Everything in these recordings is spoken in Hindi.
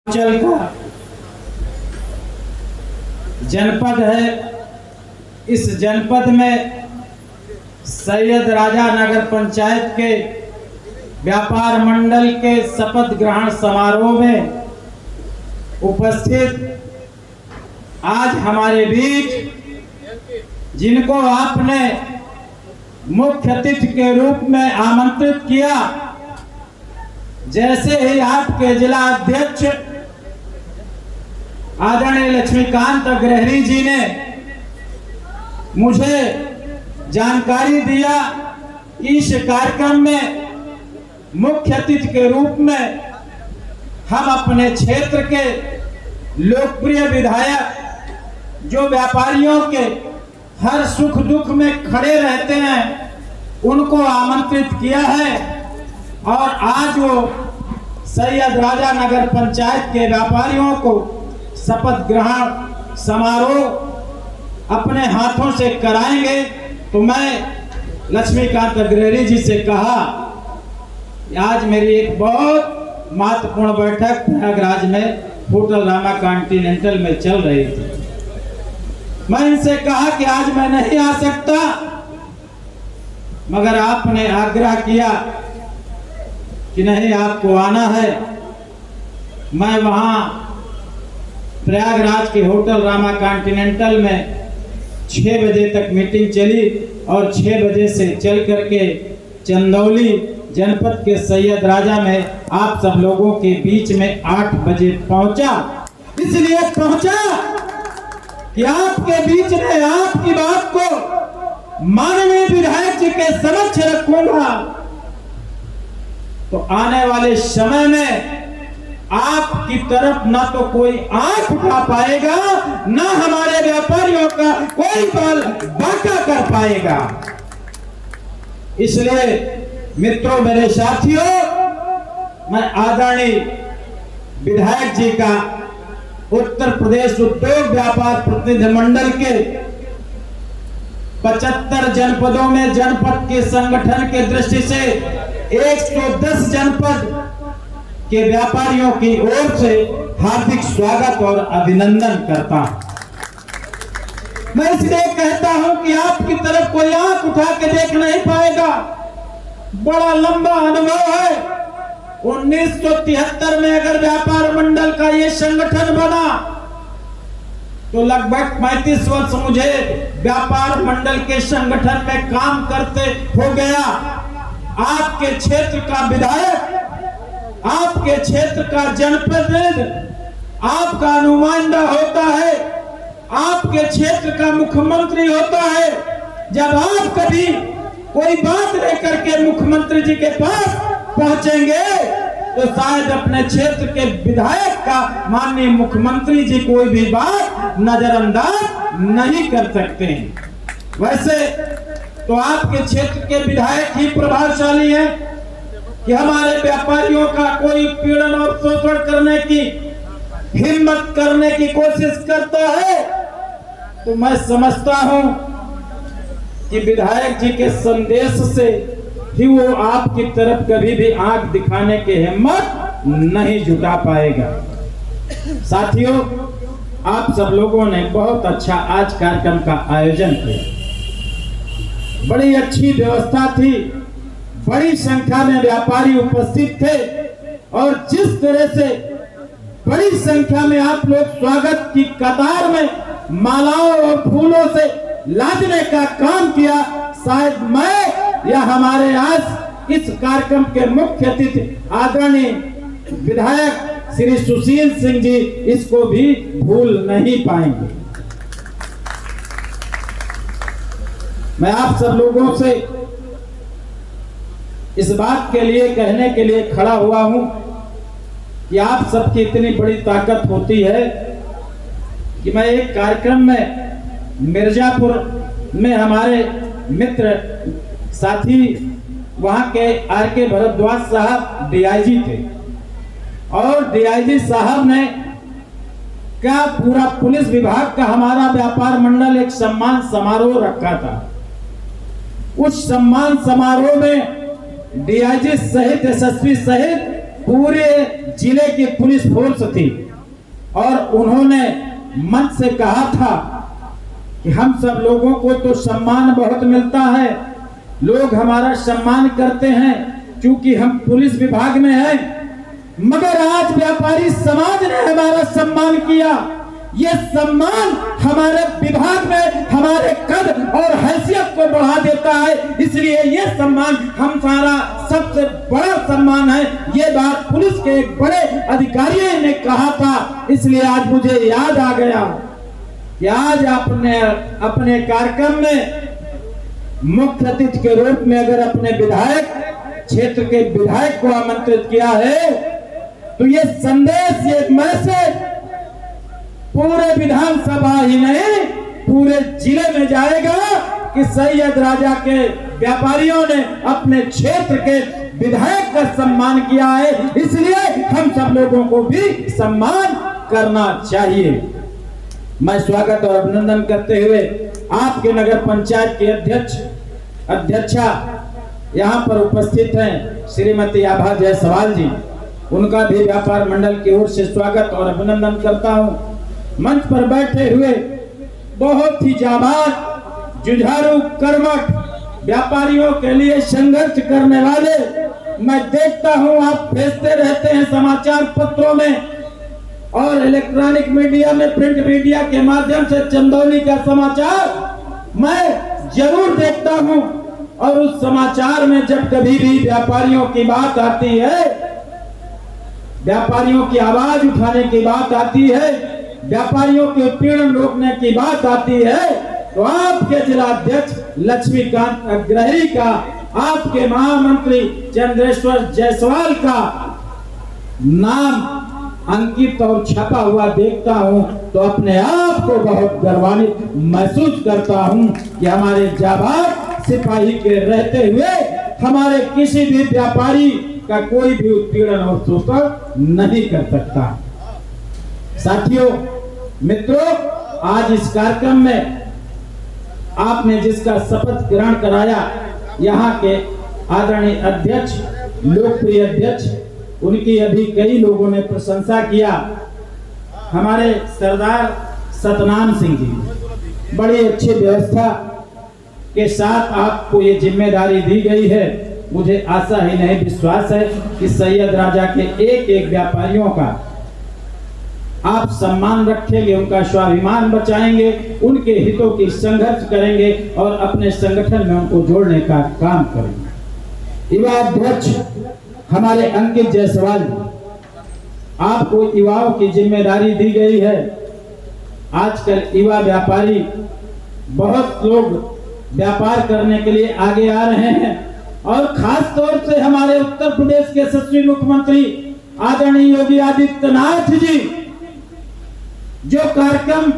चल का जनपद है। इस जनपद में सैयद राजा नगर पंचायत के व्यापार मंडल के शपथ ग्रहण समारोह में उपस्थित आज हमारे बीच जिनको आपने मुख्य अतिथि के रूप में आमंत्रित किया, जैसे ही आपके जिला अध्यक्ष आदरणीय लक्ष्मीकांत अग्रहरी जी ने मुझे जानकारी दिया कि इस कार्यक्रम में मुख्य अतिथि के रूप में हम अपने क्षेत्र के लोकप्रिय विधायक जो व्यापारियों के हर सुख दुख में खड़े रहते हैं उनको आमंत्रित किया है। और आज वो सैयद राजा नगर पंचायत के व्यापारियों को शपथ ग्रहण समारोह अपने हाथों से कराएंगे। तो मैं लक्ष्मीकांत अग्रहरी जी से कहा, आज मेरी एक बहुत महत्वपूर्ण बैठक प्रयागराज में होटल रामा कॉन्टिनेंटल में चल रही थी। मैं इनसे कहा कि आज मैं नहीं आ सकता, मगर आपने आग्रह किया कि नहीं आपको आना है। मैं वहां प्रयागराज के होटल रामा कॉन्टिनेंटल में 6 बजे तक मीटिंग चली और 6 बजे से चल करके चंदौली जनपद के सैयद राजा में आप सब लोगों के बीच में 8 बजे पहुंचा। इसलिए पहुंचा कि आपके बीच में आपकी बात को माननीय विधायक जी के समक्ष रखूंगा। तो आने वाले समय में आपकी तरफ ना तो कोई आंख उठा पाएगा, ना हमारे व्यापारियों का कोई बल बाका कर पाएगा। इसलिए मित्रों, मेरे साथियों, मैं आदरणीय विधायक जी का उत्तर प्रदेश उद्योग व्यापार प्रतिनिधि मंडल के 75 जनपदों में जनपद के संगठन के दृष्टि से 110 जनपद के व्यापारियों की ओर से हार्दिक स्वागत और अभिनंदन करता हूं। मैं इसलिए कहता हूं कि आपकी तरफ कोई आंख उठा के देख नहीं पाएगा। बड़ा लंबा अनुभव है। 1973 में अगर व्यापार मंडल का ये संगठन बना तो लगभग 35 वर्ष मुझे व्यापार मंडल के संगठन में काम करते हो गया। आपके क्षेत्र का विधायक, आपके क्षेत्र का जनप्रतिनिधि आपका नुमाइंदा होता है, आपके क्षेत्र का मुख्यमंत्री होता है। जब आप कभी कोई बात लेकर के मुख्यमंत्री जी के पास पहुंचेंगे तो शायद अपने क्षेत्र के विधायक का माननीय मुख्यमंत्री जी कोई भी बात नजरअंदाज नहीं कर सकते हैं। वैसे तो आपके क्षेत्र के विधायक ही प्रभावशाली हैं कि हमारे व्यापारियों का कोई पीड़न और शोषण करने की हिम्मत करने की कोशिश करता है। तो मैं समझता हूं कि विधायक जी के संदेश से ही वो आपकी तरफ कभी भी आंख दिखाने की हिम्मत नहीं जुटा पाएगा। साथियों, आप सब लोगों ने बहुत अच्छा आज कार्यक्रम का आयोजन किया। बड़ी अच्छी व्यवस्था थी, बड़ी संख्या में व्यापारी उपस्थित थे और जिस तरह से बड़ी संख्या में आप लोग स्वागत की कतार में मालाओं और फूलों से लादने का काम किया, शायद मैं या हमारे आज इस कार्यक्रम के मुख्य अतिथि आदरणीय विधायक श्री सुशील सिंह जी इसको भी भूल नहीं पाएंगे। मैं आप सब लोगों से इस बात के लिए कहने के लिए खड़ा हुआ हूं कि आप सबकी इतनी बड़ी ताकत होती है कि मैं एक कार्यक्रम में मिर्जापुर में हमारे मित्र साथी वहां के आर.के. भरद्वाज साहब डीआईजी थे और डीआईजी साहब ने क्या पूरा पुलिस विभाग का हमारा व्यापार मंडल एक सम्मान समारोह रखा था। उस सम्मान समारोह में डीआईजी सहित एसएसपी सहित पूरे जिले की पुलिस फोर्स थी और उन्होंने मंच से कहा था कि हम सब लोगों को तो सम्मान बहुत मिलता है, लोग हमारा सम्मान करते हैं क्योंकि हम पुलिस विभाग में हैं, मगर आज व्यापारी समाज ने हमारा सम्मान किया। ये सम्मान हमारे विभाग में हमारे कद और हैसियत को बढ़ा देता है, इसलिए ये सम्मान हम सारा सबसे बड़ा सम्मान है। ये बात पुलिस के एक बड़े अधिकारी ने कहा था, इसलिए आज मुझे याद आ गया कि आज अपने कार्यक्रम में मुख्य अतिथि के रूप में अगर अपने विधायक क्षेत्र के विधायक को आमंत्रित किया है तो ये संदेश, ये मैसेज पूरे विधानसभा ही नहीं पूरे जिले में जाएगा कि सैयद राजा के व्यापारियों ने अपने क्षेत्र के विधायक का सम्मान किया है, इसलिए हम सब लोगों को भी सम्मान करना चाहिए। मैं स्वागत और अभिनंदन करते हुए आपके नगर पंचायत के अध्यक्षा यहाँ पर उपस्थित हैं श्रीमती आभा जायसवाल जी, उनका भी व्यापार मंडल की ओर से स्वागत और अभिनंदन करता हूँ। मंच पर बैठे हुए बहुत ही जाबाज, जुझारू, कर्मठ, व्यापारियों के लिए संघर्ष करने वाले मैं देखता हूं, आप भेजते रहते हैं समाचार पत्रों में और इलेक्ट्रॉनिक मीडिया में, प्रिंट मीडिया के माध्यम से चंदौली का समाचार मैं जरूर देखता हूं। और उस समाचार में जब कभी भी व्यापारियों की बात आती है, व्यापारियों की आवाज उठाने की बात आती है, व्यापारियों के उत्पीड़न रोकने की बात आती है, तो आपके जिलाध्यक्ष लक्ष्मीकांत अग्रहरी का, आपके महामंत्री चंद्रेश्वर जायसवाल का नाम अंकित और छपा हुआ देखता हूं तो अपने आप को बहुत गर्वान्वित महसूस करता हूं कि हमारे जाबाज सिपाही के रहते हुए हमारे किसी भी व्यापारी का कोई भी उत्पीड़न और शोषण नहीं कर सकता। साथियों, मित्रों, आज इस कार्यक्रम में आपने जिसका शपथ ग्रहण कराया, यहाँ के आदरणीय अध्यक्ष, लोकप्रिय अध्यक्ष, उनकी अभी कई लोगों ने प्रशंसा किया। हमारे सरदार सतनाम सिंह जी, बड़ी अच्छी व्यवस्था के साथ आपको ये जिम्मेदारी दी गई है। मुझे आशा ही नहीं विश्वास है कि सैयद राजा के एक एक व्यापारियों का आप सम्मान रखेंगे, उनका स्वाभिमान बचाएंगे, उनके हितों की संघर्ष करेंगे और अपने संगठन में उनको जोड़ने का काम करेंगे। युवा अध्यक्ष हमारे अंकित जायसवाल, आपको युवाओं की जिम्मेदारी दी गई है। आजकल युवा व्यापारी, बहुत लोग व्यापार करने के लिए आगे आ रहे हैं और खास तौर से हमारे उत्तर प्रदेश के यशस्वी मुख्यमंत्री आदरणीय योगी आदित्यनाथ जी जो कार्यक्रम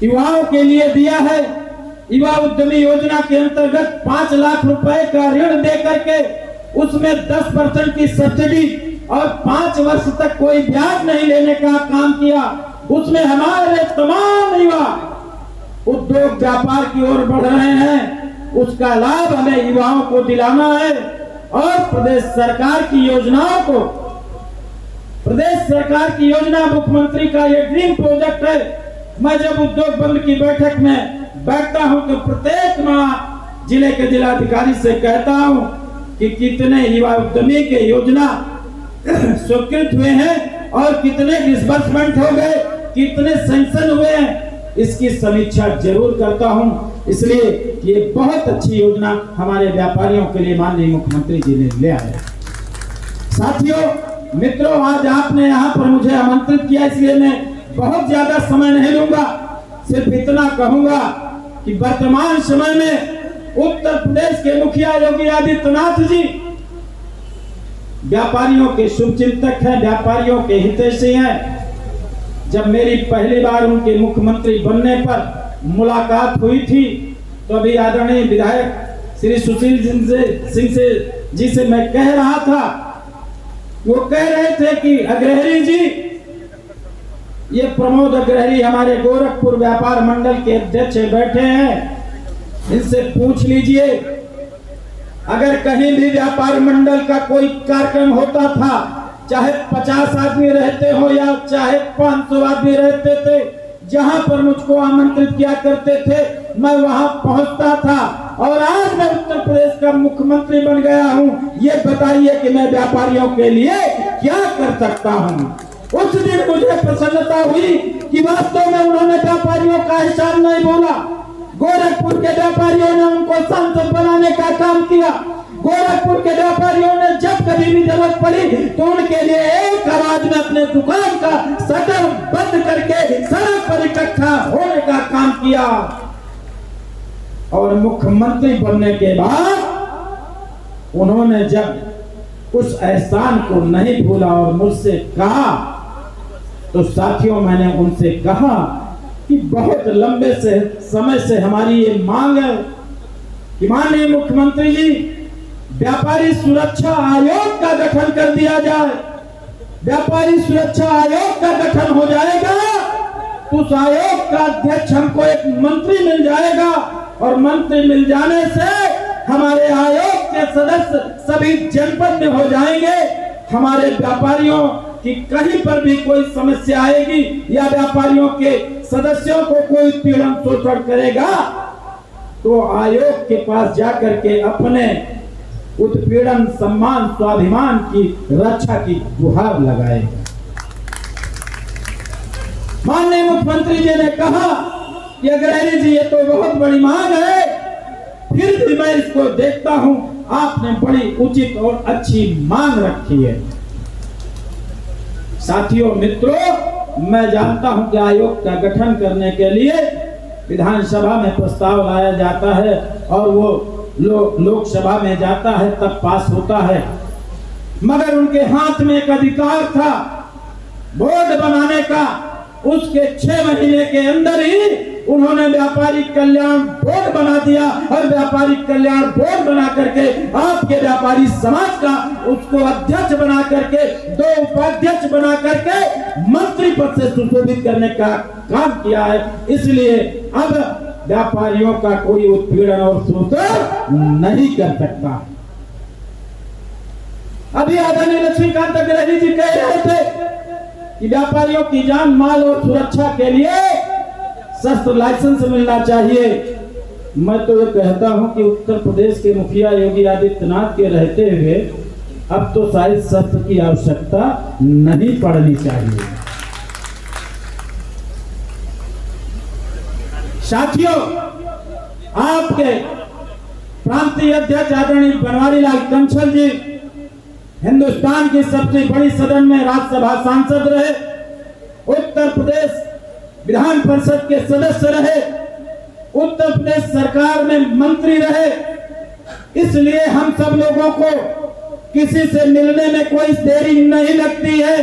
युवाओं के लिए दिया है, युवा उद्यमी योजना के अंतर्गत 5 लाख रुपए का ऋण दे करके उसमें 10% की सब्सिडी और 5 वर्ष तक कोई ब्याज नहीं लेने का काम किया। उसमें हमारे तमाम युवा उद्योग व्यापार की ओर बढ़ रहे हैं, उसका लाभ हमें युवाओं को दिलाना है। और प्रदेश सरकार की योजनाओं को, प्रदेश सरकार की योजना मुख्यमंत्री का ये ड्रीम प्रोजेक्ट है। मैं जब उद्योग बंद की बैठक में बैठता हूं तो प्रत्येक माह जिले के जिलाधिकारी से कहता हूं कि कितने युवा उद्यमी के योजना स्वीकृत हुए हैं और कितने डिसबर्समेंट हो गए, कितने सैंक्शन हुए हैं, इसकी समीक्षा जरूर करता हूं। इसलिए ये बहुत अच्छी योजना हमारे व्यापारियों के लिए माननीय मुख्यमंत्री जी ने ले आए। साथियों, मित्रों, आज आपने यहाँ पर मुझे आमंत्रित किया, इसलिए मैं बहुत ज्यादा समय नहीं लूंगा। सिर्फ इतना कहूंगा कि वर्तमान समय में उत्तर प्रदेश के मुखिया योगी आदित्यनाथ जी व्यापारियों के शुभचिंतक हैं, व्यापारियों के हितैषी हैं। जब मेरी पहली बार उनके मुख्यमंत्री बनने पर मुलाकात हुई थी तो अभी आदरणीय विधायक श्री सुशील सिंह जी से मैं कह रहा था, वो कह रहे थे कि अग्रहरी जी, ये प्रमोद अग्रहरी हमारे गोरखपुर व्यापार मंडल के अध्यक्ष बैठे हैं, इनसे पूछ लीजिए अगर कहीं भी व्यापार मंडल का कोई कार्यक्रम होता था, चाहे 50 आदमी रहते हो या चाहे 500 आदमी रहते थे, जहां पर मुझको आमंत्रित किया करते थे मैं वहां पहुंचता था। और आज मैं उत्तर प्रदेश का मुख्यमंत्री बन गया हूं। ये बताइए कि मैं व्यापारियों के लिए क्या कर सकता हूं। उस दिन मुझे प्रसन्नता हुई कि वास्तव में उन्होंने व्यापारियों का एहसान नहीं बोला। गोरखपुर के व्यापारियों ने उनको सांसद बनाने का काम किया। गोरखपुर के व्यापारियों ने जब कभी भी जरूरत पड़ी तो उनके लिए एक आवाज में अपने दुकान का शटर बंद करके सड़क पर इकट्ठा होने का काम किया। और मुख्यमंत्री बनने के बाद उन्होंने जब उस एहसान को नहीं भूला और मुझसे कहा, तो साथियों मैंने उनसे कहा कि बहुत लंबे से समय से हमारी ये मांग है कि माननीय मुख्यमंत्री जी, व्यापारी सुरक्षा आयोग का गठन कर दिया जाए। व्यापारी सुरक्षा आयोग का गठन हो जाएगा तो उस आयोग का अध्यक्ष हमको एक मंत्री मिल जाएगा और मंत्री मिल जाने से हमारे आयोग के सदस्य सभी जनपद में हो जाएंगे। हमारे व्यापारियों कि कहीं पर भी कोई समस्या आएगी या व्यापारियों के सदस्यों को कोई पीड़न शोषण करेगा तो आयोग के पास जाकर के अपने उत्पीड़न, सम्मान, स्वाभिमान की रक्षा की गुहार लगाएगा। माननीय मुख्यमंत्री जी ने कहा कि अग्रहरी जी ये तो बहुत बड़ी मांग है, फिर भी मैं इसको देखता हूं। आपने बड़ी उचित और अच्छी मांग रखी है। साथियों, मित्रों, मैं जानता हूं कि आयोग का गठन करने के लिए विधानसभा में प्रस्ताव लाया जाता है और वो लोकसभा में जाता है, तब पास होता है। मगर उनके हाथ में एक अधिकार था बोर्ड बनाने का। उसके 6 महीने के अंदर ही उन्होंने व्यापारी कल्याण बोर्ड बना दिया और व्यापारी कल्याण बोर्ड बना करके आपके व्यापारी समाज का उसको अध्यक्ष बना करके 2 उपाध्यक्ष बना करके मंत्री पद से सुशोभित करने का काम किया है। इसलिए अब व्यापारियों का कोई उत्पीड़न और शोषण नहीं कर सकता। अभी आदरणीय लक्ष्मीकांत अग्रहरी जी कह रहे थे कि व्यापारियों की जान, माल और सुरक्षा के लिए शस्त्र लाइसेंस मिलना चाहिए। मैं तो ये कहता हूं कि उत्तर प्रदेश के मुखिया योगी आदित्यनाथ के रहते हुए अब तो शायद शस्त्र की आवश्यकता नहीं पड़नी चाहिए। साथियों, आपके प्रांतीय अध्यक्ष आदरणीय बनवारी लाल कंसल जी हिंदुस्तान की सबसे बड़ी सदन में राज्यसभा सांसद रहे, उत्तर प्रदेश विधान परिषद के सदस्य रहे, उत्तर प्रदेश सरकार में मंत्री रहे। इसलिए हम सब लोगों को किसी से मिलने में कोई देरी नहीं लगती है।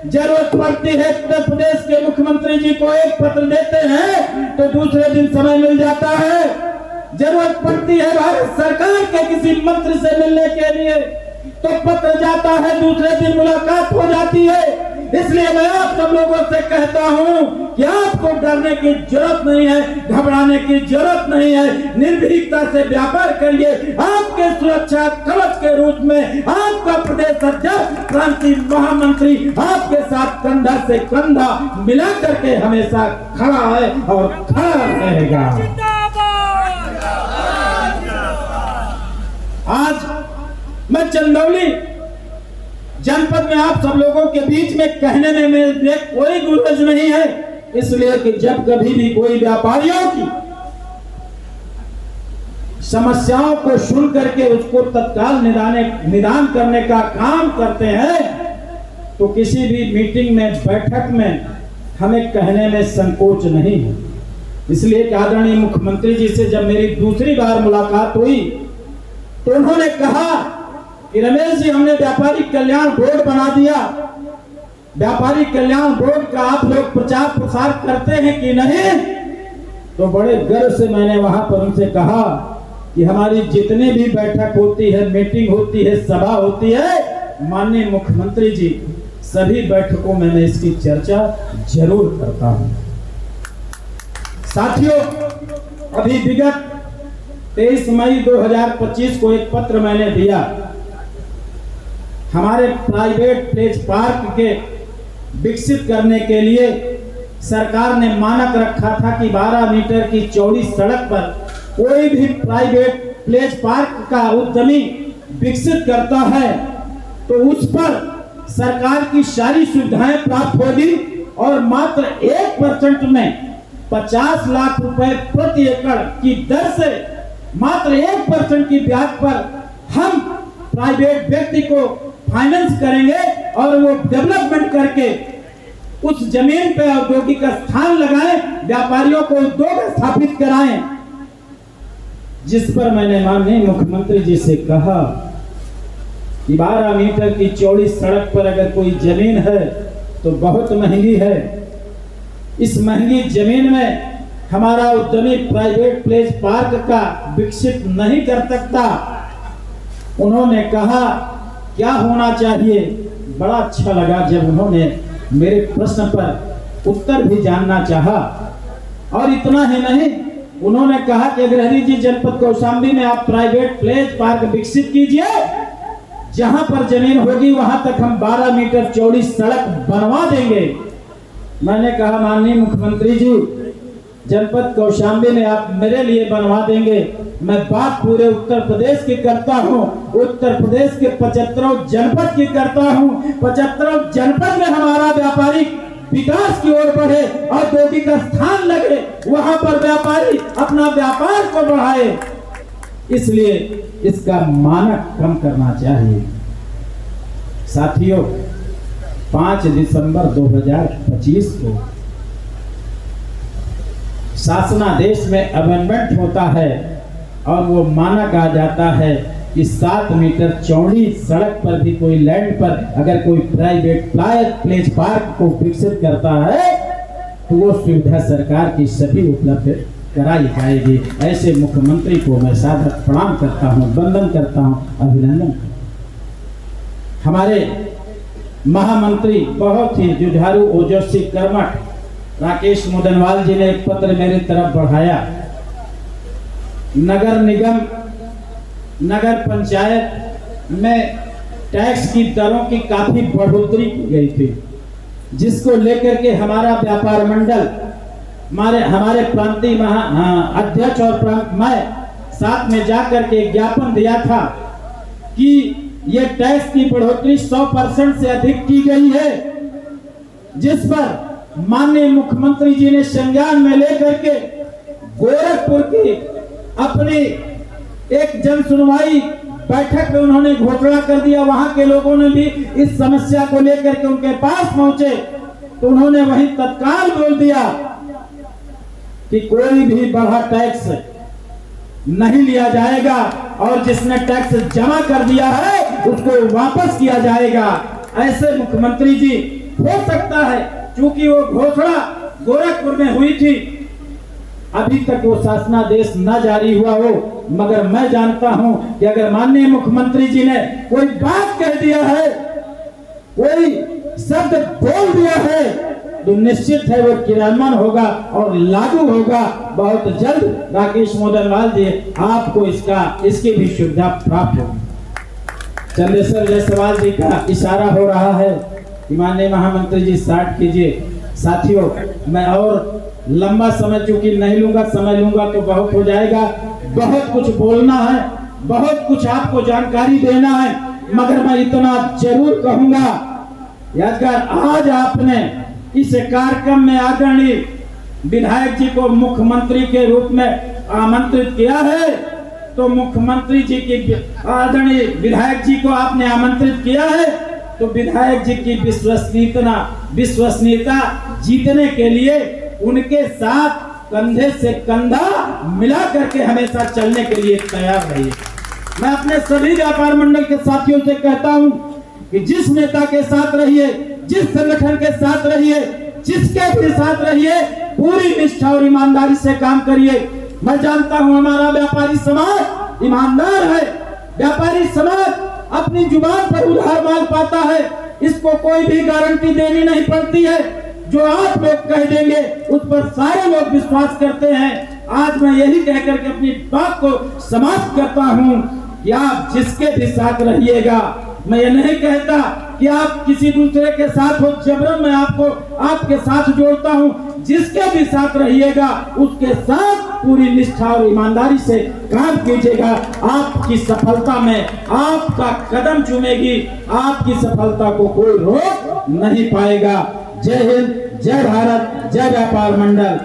जरूरत पड़ती है उत्तर प्रदेश के मुख्यमंत्री जी को एक पत्र देते हैं तो दूसरे दिन समय मिल जाता है। जरूरत पड़ती है भारत सरकार के किसी मंत्री से मिलने के लिए तो पत्र जाता है, दूसरे दिन मुलाकात हो जाती है। इसलिए मैं आप सब लोगों से कहता हूं कि आपको डरने की जरूरत नहीं है, घबराने की जरूरत नहीं है। निर्भीकता से व्यापार करिए। आपके सुरक्षा कवच के रूप में आपका प्रदेश अध्यक्ष, क्रांति महामंत्री आपके साथ कंधा से कंधा मिला करके हमेशा खड़ा है और खड़ा रहेगा। आज मैं चंदौली जनपद में आप सब लोगों के बीच में कहने में मेरे कोई गुरज नहीं है, इसलिए कि जब कभी भी कोई व्यापारियों की समस्याओं को सुन करके उसको तत्काल निदान करने का काम करते हैं तो किसी भी मीटिंग में, बैठक में हमें कहने में संकोच नहीं है। इसलिए कि आदरणीय मुख्यमंत्री जी से जब मेरी दूसरी बार मुलाकात हुई तो उन्होंने कहा कि रमेश जी, हमने व्यापारी कल्याण बोर्ड बना दिया। व्यापारी कल्याण बोर्ड का आप लोग प्रचार प्रसार करते हैं कि नहीं? तो बड़े गर्व से मैंने वहां पर उनसे कहा कि हमारी जितनी भी बैठक होती है, मीटिंग होती है, सभा होती है, माननीय मुख्यमंत्री जी, सभी बैठकों में मैं इसकी चर्चा जरूर करता हूं। साथियों, अभी विगत 23 मई 2025 को एक पत्र मैंने दिया। हमारे प्राइवेट प्लेज पार्क के विकसित करने के लिए सरकार ने मानक रखा था कि 12 मीटर की चौड़ी सड़क पर कोई भी प्राइवेट प्लेज पार्क का उद्यमी विकसित करता है तो उस पर सरकार की सारी सुविधाएं प्राप्त होगी और मात्र 1% में 50 लाख रुपए प्रति एकड़ की दर से मात्र 1% की ब्याज पर हम प्राइवेट व्यक्ति को फाइनेंस करेंगे और वो डेवलपमेंट करके उस जमीन पे औद्योगिक स्थान लगाएं, व्यापारियों को उद्योग स्थापित कराएं। जिस पर मैंने माननीय मुख्यमंत्री जी से कहा कि 12 मीटर की चौड़ी सड़क पर अगर कोई जमीन है तो बहुत महंगी है, इस महंगी जमीन में हमारा उद्यमी प्राइवेट प्लेस पार्क का विकसित नहीं कर सकता। उन्होंने कहा क्या होना चाहिए। बड़ा अच्छा लगा जब उन्होंने मेरे प्रश्न पर उत्तर भी जानना चाहा। और इतना ही नहीं, उन्होंने कहा कि अग्रहरी जी जनपद कौशाम्बी में आप प्राइवेट प्लेस पार्क विकसित कीजिए, जहां पर जमीन होगी वहां तक हम 12 मीटर चौड़ी सड़क बनवा देंगे। मैंने कहा माननीय मुख्यमंत्री जी, जनपद कौशाम्बी में आप मेरे लिए बनवा देंगे, मैं बात पूरे उत्तर प्रदेश की करता हूँ, उत्तर प्रदेश के 75 जनपद की करता हूँ। 75 जनपद में हमारा व्यापारिक विकास की ओर बढ़े, औद्योगिक स्थान लगे, वहां पर व्यापारी अपना व्यापार को बढ़ाए। इसलिए इसका मानक कम करना चाहिए। साथियों, 5 दिसंबर 2025 को शासनादेश में अमेंडमेंट होता है और वो माना कहा जाता है कि 7 मीटर चौड़ी सड़क पर भी कोई लैंड पर अगर कोई प्राइवेट प्लेस पार्क को विकसित करता है तो वो सुविधा सरकार की सभी उपलब्ध कराई जाएगी। ऐसे मुख्यमंत्री को मैं सादर प्रणाम करता हूँ, वंदन करता हूँ, अभिनंदन करता हूँ। हमारे महामंत्री बहुत ही जुझारू, ओजस्वी, कर्मठ राकेश मुदनवाल जी ने एक पत्र मेरी तरफ बढ़ाया। नगर निगम, नगर पंचायत में टैक्स की दरों की काफी बढ़ोतरी की गई थी, जिसको लेकर के हमारा व्यापार मंडल, हमारे प्रांतीय अध्यक्ष और मैं साथ में जाकर के ज्ञापन दिया था कि ये टैक्स की बढ़ोतरी 100% से अधिक की गई है, जिस पर माननीय मुख्यमंत्री जी ने संज्ञान में लेकर के गोरखपुर की अपनी एक जन सुनवाई बैठक में उन्होंने घोषणा कर दिया। वहां के लोगों ने भी इस समस्या को लेकर के उनके पास पहुंचे तो उन्होंने वहीं तत्काल बोल दिया कि कोई भी बढ़ा टैक्स नहीं लिया जाएगा और जिसने टैक्स जमा कर दिया है उसको वापस किया जाएगा। ऐसे मुख्यमंत्री जी हो सकता है, क्योंकि वो घोषणा गोरखपुर में हुई थी, अभी तक वो शासनादेश न जारी हुआ हो, मगर मैं जानता हूं कि अगर माननीय मुख्यमंत्री जी ने कोई बात कह दिया है, कोई शब्द बोल दिया है, तो निश्चित है वो क्रियान्वयन होगा और लागू होगा बहुत जल्द। राकेश मुदनवाल जी, आपको इसकी भी सुविधा प्राप्त होगी। चंदेश्वर जायसवाल जी का इशारा हो रहा है कि माननीय महामंत्री जी स्टार्ट कीजिए। साथियों, मैं और लंबा समय चूंकि नहीं लूंगा, समय लूंगा तो बहुत हो जाएगा, बहुत कुछ बोलना है, बहुत कुछ आपको जानकारी देना है, मगर मैं इतना जरूर कहूंगा, यादगार आज आपने इस कार्यक्रम में आदरणीय विधायक जी को मुख्यमंत्री के रूप में आमंत्रित किया है, तो मुख्यमंत्री जी की आदरणीय विधायक जी को आपने आमंत्रित किया है, तो विधायक जी की विश्वसनीयता जीतने के लिए उनके साथ कंधे से कंधा मिला करके हमेशा चलने के लिए तैयार रहिए। मैं अपने सभी व्यापार मंडल के साथियों से कहता हूं कि जिस नेता के साथ रहिए, जिस संगठन के साथ रहिए, जिसके भी साथ रहिए, पूरी निष्ठा और ईमानदारी से काम करिए। मैं जानता हूं हमारा व्यापारी समाज ईमानदार है, व्यापारी समाज अपनी जुबान पर उधार मांग पाता है, इसको कोई भी गारंटी देनी नहीं पड़ती है। जो आप लोग कह देंगे उस पर सारे लोग विश्वास करते हैं। आज मैं यही कहकर के अपनी बात को समाप्त करता हूं कि आप जिसके भी साथ रहिएगा, मैं ये नहीं कहता कि आप किसी दूसरे के साथ हो, जबरन मैं आपको आपके साथ जोड़ता हूं। जिसके भी साथ रहिएगा उसके साथ पूरी निष्ठा और ईमानदारी से काम कीजिएगा। आपकी सफलता में आपका कदम चूमेगी, आपकी सफलता को कोई रोक नहीं पाएगा। जय हिंद, जय भारत, जय व्यापार मंडल।